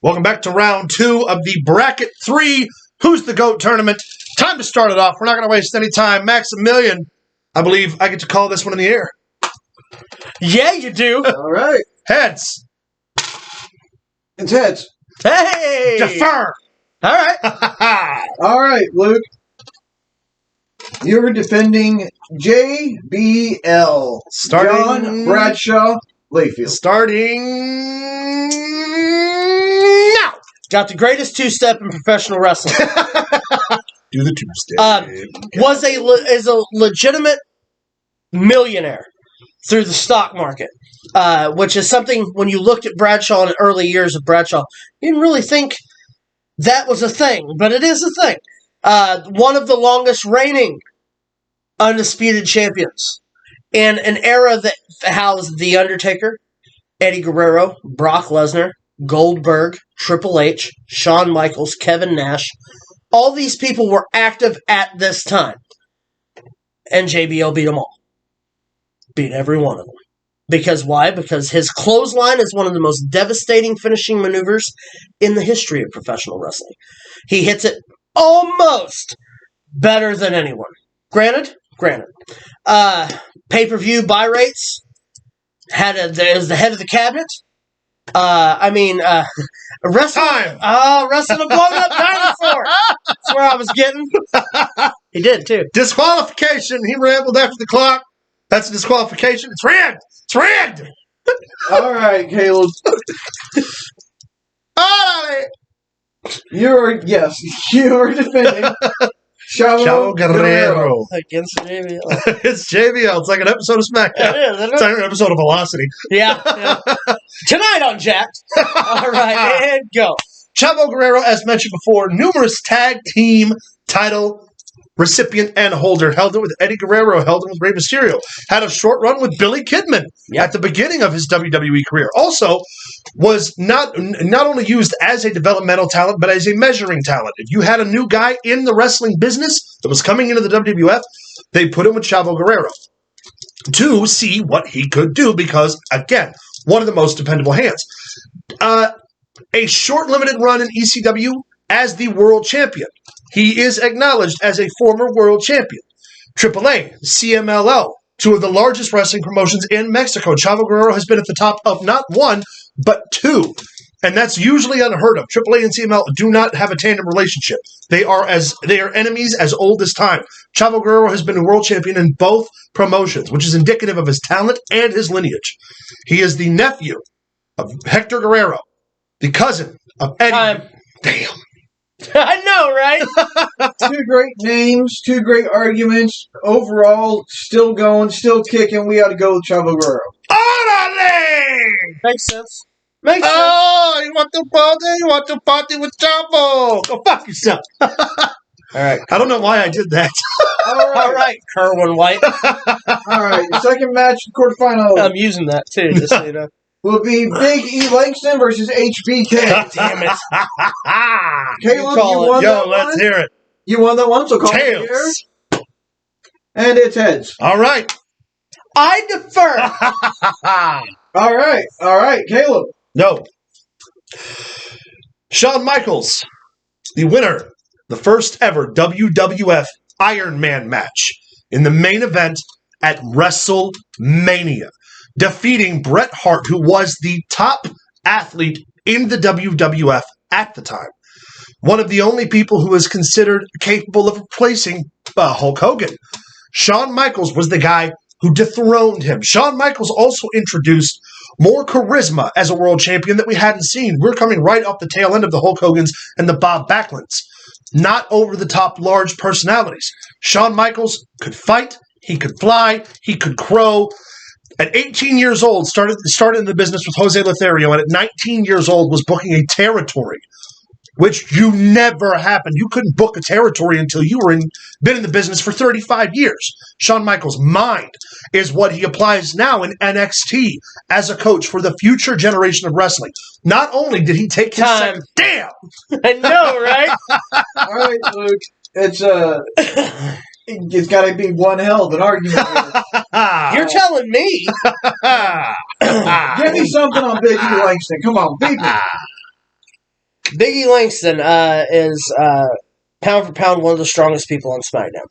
Welcome back to round 2 of the Bracket 3 Who's the GOAT tournament. Time to start it off. We're not going to waste any time. Maximilian, I believe I get to call this one in the air. Yeah, you do. All right. Heads. It's heads. Hey! Defer. All right. All right, Luke. You're defending JBL. Starting- John Bradshaw Layfield. Starting now. Got the greatest two-step in professional wrestling. Do the two-step. Is a legitimate millionaire through the stock market, which is something when you looked at Bradshaw in the early years of Bradshaw, you didn't really think that was a thing, but it is a thing. One of the longest reigning undisputed champions in an era that housed The Undertaker, Eddie Guerrero, Brock Lesnar, Goldberg, Triple H, Shawn Michaels, Kevin Nash. All these people were active at this time. And JBL beat them all. Beat every one of them. Because why? Because his clothesline is one of the most devastating finishing maneuvers in the history of professional wrestling. He hits it almost better than anyone. Granted. Pay-per-view buy rates. Is the head of the cabinet. Wrestling a blown-up dinosaur. That's where I was getting. He did, too. Disqualification. He rambled after the clock. That's a disqualification. It's rigged. It's rigged. All right, Caleb. All right. You're defending Chavo Guerrero. Against JBL. It's JBL. It's like an episode of SmackDown. It is, isn't It's it? like an episode of Velocity. Yeah. Tonight on Jacked. All right, and go. Chavo Guerrero, as mentioned before, numerous tag team title recipient and holder. Held it with Eddie Guerrero, held it with Rey Mysterio. Had a short run with Billy Kidman at the beginning of his WWE career. Also, was not only used as a developmental talent, but as a measuring talent. If you had a new guy in the wrestling business that was coming into the WWF, they put him with Chavo Guerrero to see what he could do because, again, one of the most dependable hands. A short limited run in ECW as the world champion. He is acknowledged as a former world champion. AAA, CMLL, two of the largest wrestling promotions in Mexico. Chavo Guerrero has been at the top of not one, but two. And that's usually unheard of. AAA and CMLL do not have a tandem relationship. They are enemies as old as time. Chavo Guerrero has been a world champion in both promotions, which is indicative of his talent and his lineage. He is the nephew of Hector Guerrero, the cousin of Eddie. Damn. I know, right? Two great names, two great arguments. Overall, still going, still kicking. We ought to go with Chavo Guerrero. Orale! Makes sense. Makes sense. Oh, you want to party? You want to party with Chavo? Go fuck yourself. All right. I don't know why I did that. All right, Kerwin White. All right, second match, quarterfinal. I'm using that, too, just so you know. Will be Big E Langston versus HBK. God damn it. Caleb, you won Yo, that let's one. hear it. You won that one, so call it Tails. here. And it's heads. All right. I defer. All right, Caleb. No. Shawn Michaels, the winner, the first ever WWF Iron Man match in the main event at WrestleMania, defeating Bret Hart, who was the top athlete in the WWF at the time. One of the only people who was considered capable of replacing Hulk Hogan. Shawn Michaels was the guy who dethroned him. Shawn Michaels also introduced more charisma as a world champion that we hadn't seen. We're coming right off the tail end of the Hulk Hogans and the Bob Backlunds. Not over-the-top large personalities. Shawn Michaels could fight, he could fly, he could crow. At 18 years old, started in the business with Jose Lothario, and at 19 years old was booking a territory, which never happened. You couldn't book a territory until you were been in the business for 35 years. Shawn Michaels' mind is what he applies now in NXT as a coach for the future generation of wrestling. Not only did he take his Time. damn! I know, right? All right, Luke. It's got to be one hell of an argument here. You're telling me. Give me something on Big E Langston. Come on, beat me. Big E Langston is pound for pound one of the strongest people on SmackDown.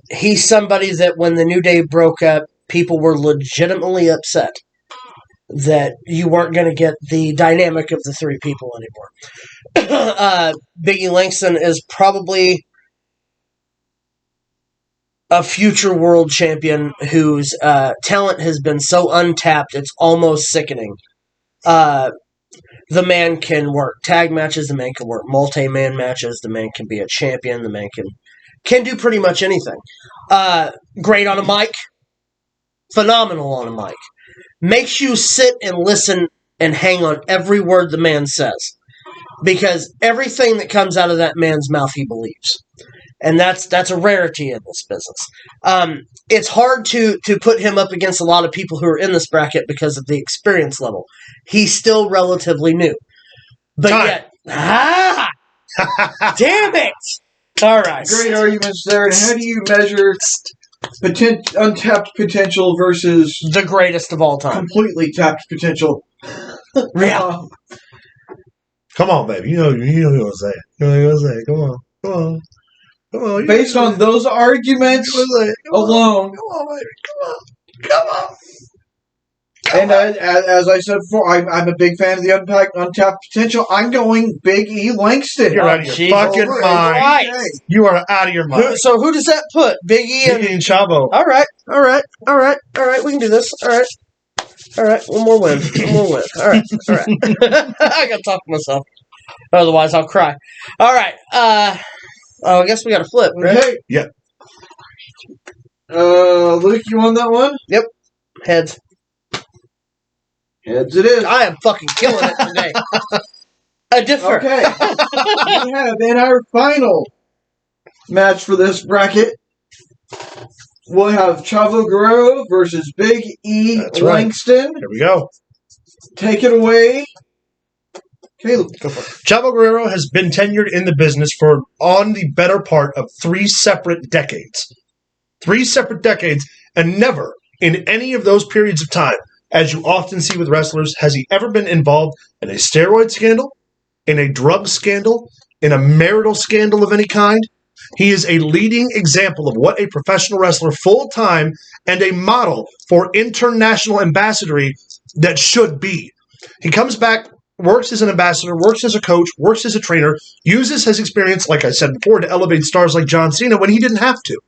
He's somebody that when the New Day broke up, people were legitimately upset that you weren't going to get the dynamic of the three people anymore. Big E Langston is probably a future world champion whose talent has been so untapped, it's almost sickening. The man can work tag matches, the man can work multi-man matches, the man can be a champion, the man can do pretty much anything. Great on a mic, phenomenal on a mic. Makes you sit and listen and hang on every word the man says. Because everything that comes out of that man's mouth, he believes. And that's a rarity in this business. It's hard to put him up against a lot of people who are in this bracket because of the experience level. He's still relatively new. But yet... Damn it! All right. Great arguments there. And how do you measure untapped potential versus the greatest of all time? Completely tapped potential. Yeah. Come on, baby. You know what I'm saying. You know what I'm saying. Come on. Based on those arguments alone. Come on, baby. Come on. And as I said before, I'm a big fan of the untapped potential. I'm going Big E Langston. You're out of your fucking mind. Right. You are out of your mind. So who does that put? Big E and Chavo. All right. We can do this. All right. One more win. All right. I gotta talk to myself. Otherwise, I'll cry. All right. I guess we got to flip, right? Okay. Yeah. Luke, you on that one? Yep. Heads. Heads it is. I am fucking killing it today. A differ. Okay. We have in our final match for this bracket, we'll have Chavo Guerrero versus Big E Langston. Here we go. Take it away. Caleb, go for it. Chavo Guerrero has been tenured in the business for on the better part of 3 separate decades. 3 separate decades, and never in any of those periods of time, as you often see with wrestlers, has he ever been involved in a steroid scandal, in a drug scandal, in a marital scandal of any kind. He is a leading example of what a professional wrestler full-time and a model for international ambassador that should be. He comes back, works as an ambassador, works as a coach, works as a trainer, uses his experience, like I said before, to elevate stars like John Cena when he didn't have to.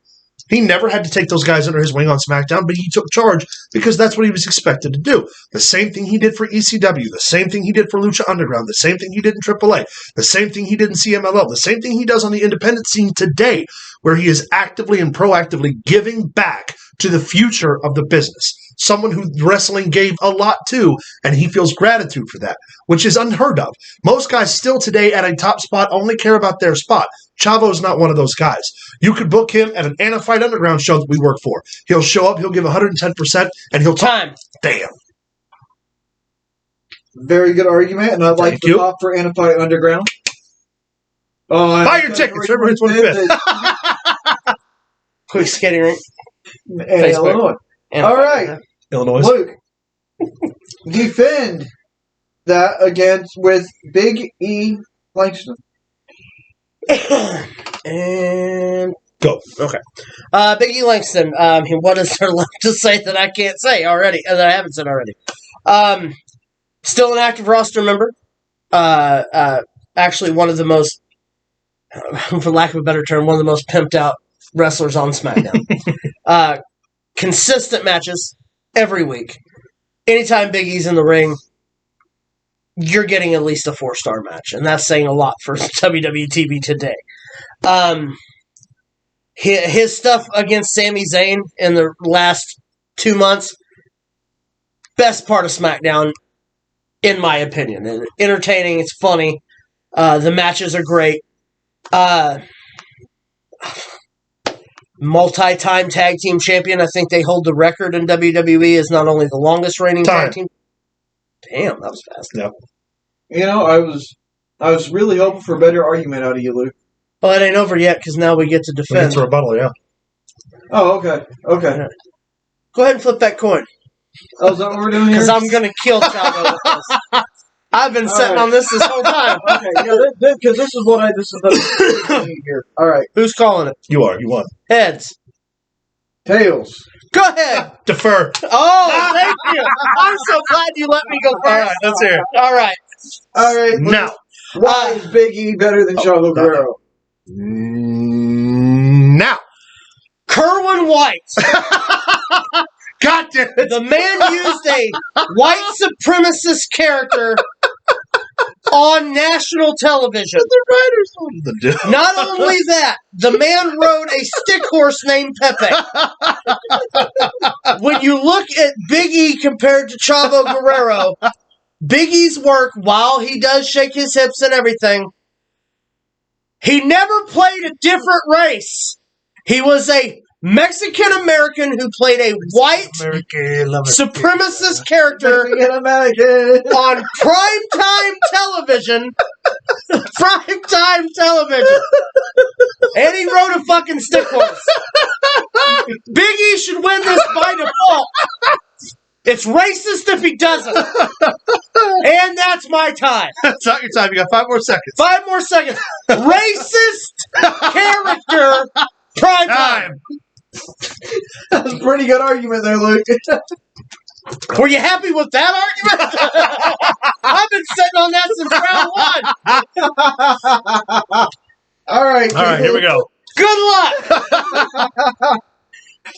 He never had to take those guys under his wing on SmackDown, but he took charge because that's what he was expected to do. The same thing he did for ECW, the same thing he did for Lucha Underground, the same thing he did in AAA, the same thing he did in CMLL, the same thing he does on the independent scene today, where he is actively and proactively giving back to the future of the business. Someone who wrestling gave a lot to, and he feels gratitude for that, which is unheard of. Most guys still today at a top spot only care about their spot. Chavo's not one of those guys. You could book him at an Anna Fight Underground show that we work for. He'll show up, he'll give 110%, and he'll time. Damn. Very good argument, and I'd like to pop for Anna Fight Underground. Buy your tickets, February 25th. Quick skating rink. Illinois. All right. Illinois. Luke, defend that against with Big E Langston. And go. Okay. Big E Langston. What is there left to say that I can't say already? That I haven't said already. Still an active roster member. Actually, one of the most, for lack of a better term, one of the most pimped out wrestlers on SmackDown. Consistent matches every week. Anytime Big E's in the ring, you're getting at least a 4-star match, and that's saying a lot for WWE TV today. His stuff against Sami Zayn in the last 2 months, best part of SmackDown, in my opinion. And entertaining, it's funny. The matches are great. Multi-time tag team champion. I think they hold the record in WWE as not only the longest reigning tag team. Damn, that was fast. Yep. You know, I was really hoping for a better argument out of you, Luke. Well, it ain't over yet because now we get to defend. It's a rebuttal, yeah. Oh, okay. Yeah. Go ahead and flip that coin. Oh, is that what we're doing here? Because I'm going to kill Chavo with this. I've been sitting on this whole time. Okay, yeah, because this is the here. All right, Who's calling it? You are. You won. Heads. tails. Go ahead. Defer. Oh, thank you. I'm so glad you let me go first. All right, let's hear it. All right. All right, Now. why is Big E better than Chavo Guerrero? Now. Kerwin White. God damn it. The man used a white supremacist character on national television. The writers told them to do. Not only that, the man rode a stick horse named Pepe. When you look at Big E compared to Chavo Guerrero, Big E's work, while he does shake his hips and everything, he never played a different race. He was a Mexican-American who played a white supremacist character on primetime television. Primetime television. And he rode a fucking stick horse. Big E should win this by default. It's racist if he doesn't. And that's my time. That's not your time. You got 5 more seconds. 5 more seconds. Racist character, prime time. That's a pretty good argument there, Luke. Were you happy with that argument? I've been sitting on that since round 1. All right, Here we go. Good luck.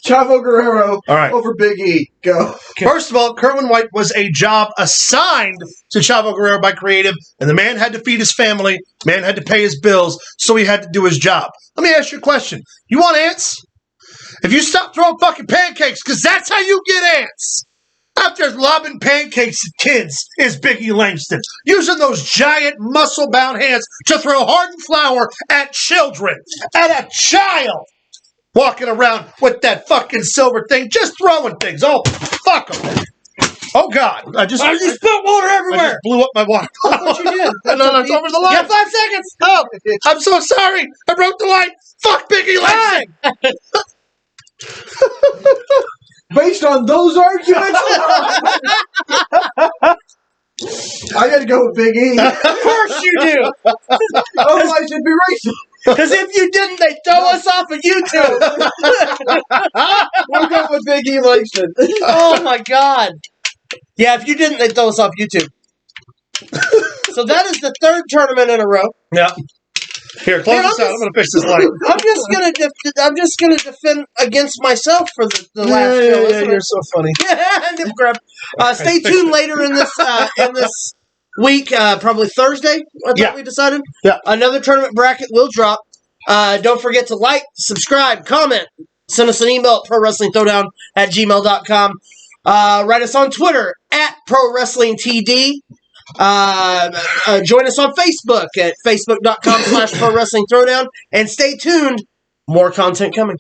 Chavo Guerrero All right. over Big E. Go. First of all, Kerwin White was a job assigned to Chavo Guerrero by creative, and the man had to feed his family, man had to pay his bills, so he had to do his job. Let me ask you a question. You want ants? If you stop throwing fucking pancakes, because that's how you get ants. Out there lobbing pancakes at kids is Big E Langston, using those giant muscle-bound hands to throw hardened flour at children, at a child. Walking around with that fucking silver thing, just throwing things. Oh, fuck them. Oh, God. I just spilled water I everywhere. just blew up my water bottle. That's what you did. No, it's over the You line. have 5 seconds. Oh, I'm so sorry. I broke the line. Fuck Big E Langston. Based on those arguments, I got to go with Big E. Of course you do. Otherwise, it'd be racist. Because if you didn't, they'd throw us off of YouTube. We're going with Big E Langston. Oh, my God. Yeah, if you didn't, they'd throw us off YouTube. So that is the 3rd tournament in a row. Yeah. Here, close this out. I'm going to fix this light. I'm just gonna defend against myself for the last show. Yeah, you're so funny. Nip grab. Stay tuned later in this week, probably Thursday. I thought we decided. Yeah. Another tournament bracket will drop. Don't forget to like, subscribe, comment, send us an email at prowrestlingthrowdown@gmail.com. Write us on Twitter at ProWrestlingTD. Join us on Facebook at facebook.com/ProWrestlingThrowdown. And stay tuned. More content coming.